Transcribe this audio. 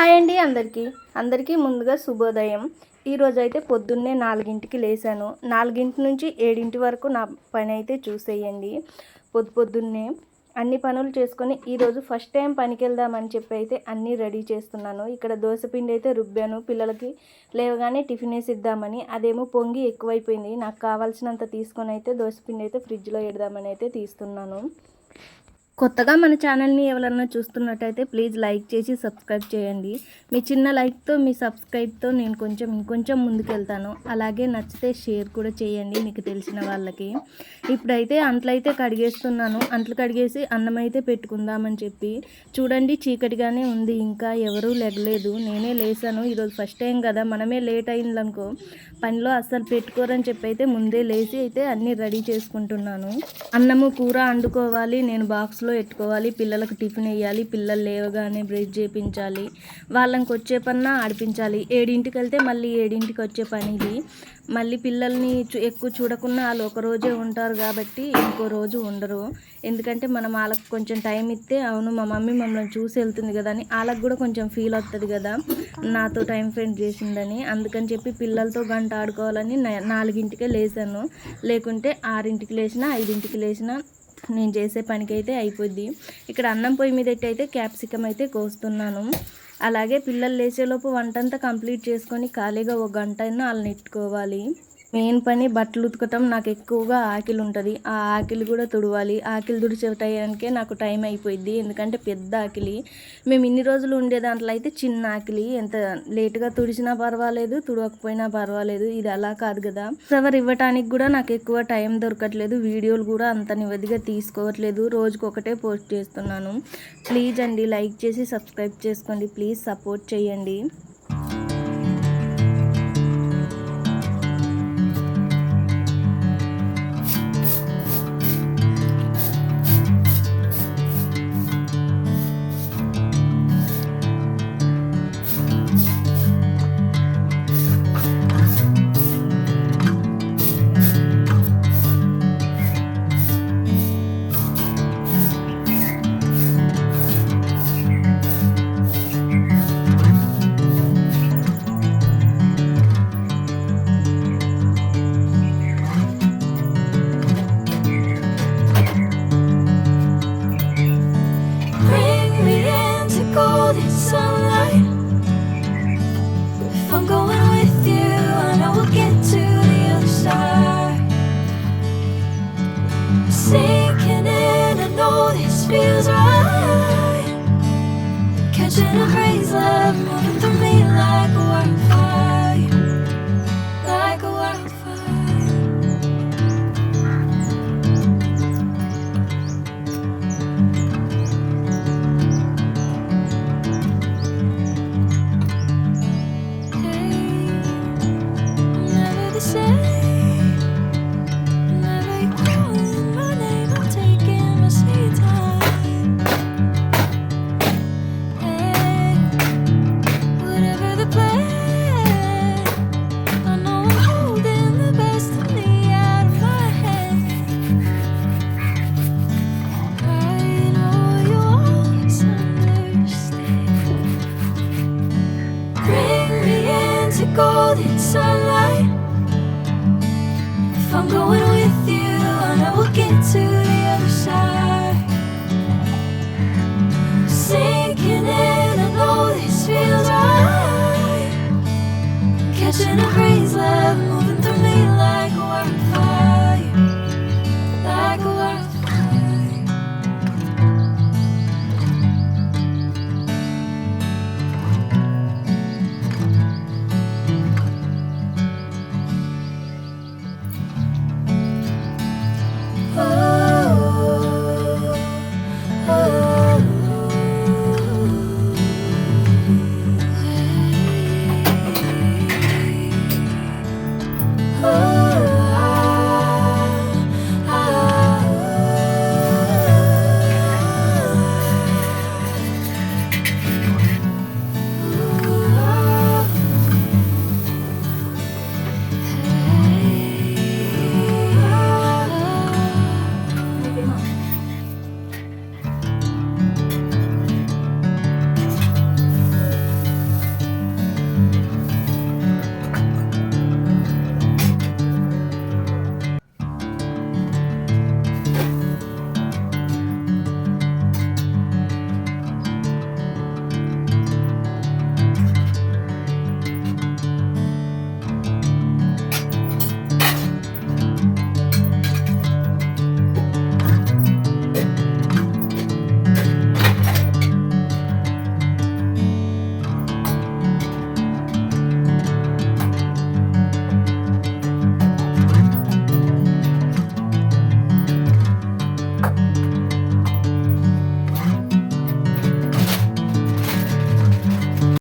Hi అండి అందరికీ ముందుగా శుభోదయం. ఈరోజు అయితే పొద్దున్నే 4కి లేసాను. 4 నుంచి 7 వరకు నా పని అయితే చూసేయండి. పొద్దున్నే అన్ని పనులు చేసుకొని ఈరోజు ఫస్ట్ టైం పనికి వెళ్దామని చెప్పి అయితే అన్నీ రెడీ చేస్తున్నాను. ఇక్కడ దోశపిండి అయితే రుబ్బాను, పిల్లలకి లేవగానే టిఫిన్ వేసి ఇద్దామని. అదేమో పొంగి ఎక్కువైపోయింది. నాకు కావాల్సినంత తీసుకొని అయితే దోశపిండి అయితే ఫ్రిడ్జ్లో పెడదామని అయితే తీస్తున్నాను. కొత్తగా మన ఛానల్ని ఎవరన్నా చూస్తున్నట్టయితే ప్లీజ్ లైక్ చేసి సబ్స్క్రైబ్ చేయండి. మీ చిన్న లైక్తో, మీ సబ్స్క్రైబ్తో నేను ఇంకొంచెం ముందుకెళ్తాను. అలాగే నచ్చితే షేర్ కూడా చేయండి మీకు తెలిసిన వాళ్ళకి. ఇప్పుడైతే అంట్లయితే కడిగేస్తున్నాను. అంట్లు కడిగేసి అన్నం అయితే పెట్టుకుందామని చెప్పి. చూడండి చీకటిగానే ఉంది, ఇంకా ఎవరూ లెగలేదు. నేనే లేసాను. ఈరోజు ఫస్ట్ టైం కదా, మనమే లేట్ అయిందనుకో పనిలో అస్సలు పెట్టుకోరని చెప్పి అయితే ముందే లేచి అయితే అన్నీ రెడీ చేసుకుంటున్నాను. అన్నము కూర వండుకోవాలి, నేను బాక్స్లో పెట్టుకోవాలి, పిల్లలకు టిఫిన్ వేయాలి, పిల్లలు లేవగానే బ్రష్ చేయించాలి, వాళ్ళకి వచ్చే పన్నా ఆడిపించాలి. 7కి వెళ్తే మళ్ళీ 7కి వచ్చే పని ఇది. మళ్ళీ పిల్లల్ని ఎక్కువ చూడకుండా వాళ్ళు ఒక రోజే ఉంటారు కాబట్టి ఇంకో రోజు ఉండరు. ఎందుకంటే మనం వాళ్ళకి కొంచెం టైం ఇస్తే, అవును మా మమ్మీ మమ్మల్ని చూసి వెళ్తుంది కదా అని వాళ్ళకి కూడా కొంచెం ఫీల్ అవుతుంది కదా, నాతో టైం స్పెండ్ చేసిందని. అందుకని చెప్పి పిల్లలతో గంట ఆడుకోవాలని 4కే లేసాను. లేకుంటే 6కి లేచినా 5కి లేచినా నేను చేసే పనికి అయితే అయిపోద్ది. ఇక్కడ అన్నం పొయ్యి మీద అయితే క్యాప్సికమ్ అయితే కోస్తున్నాను. అలాగే పిల్లలు లేచేలోపు వంటంతా కంప్లీట్ చేసుకొని ఖాళీగా ఒక గంట అయినా వాళ్ళని నెట్టుకోవాలి. మెయిన్ పని బట్టలు ఉతకటం. నాకు ఎక్కువగా ఆకిలి ఉంటుంది, ఆ ఆకిలి కూడా తుడవాలి. ఆకిలి తుడిచే టైంకే నాకు టైం అయిపోయింది, ఎందుకంటే పెద్ద ఆకిలి. మేము ఇన్ని రోజులు ఉండే దాంట్లో అయితే చిన్న ఆకిలి, ఎంత లేటుగా తుడిచినా పర్వాలేదు, తుడవకపోయినా పర్వాలేదు. ఇది అలా కాదు కదా. ఎవరు ఇవ్వటానికి కూడా నాకు ఎక్కువ టైం దొరకట్లేదు, వీడియోలు కూడా అంత నివదిగా తీసుకోవట్లేదు, రోజుకొకటే పోస్ట్ చేస్తున్నాను. ప్లీజ్ అండి లైక్ చేసి సబ్స్క్రైబ్ చేసుకోండి, ప్లీజ్ సపోర్ట్ చేయండి. Sinking in, I know this feels right. Catching a breeze, love moving through me like a wildfire, like a wildfire. Hey, I'm never the same. Golden sunlight. If I'm going with you, I know we'll get to the other side. Sinking in, I know this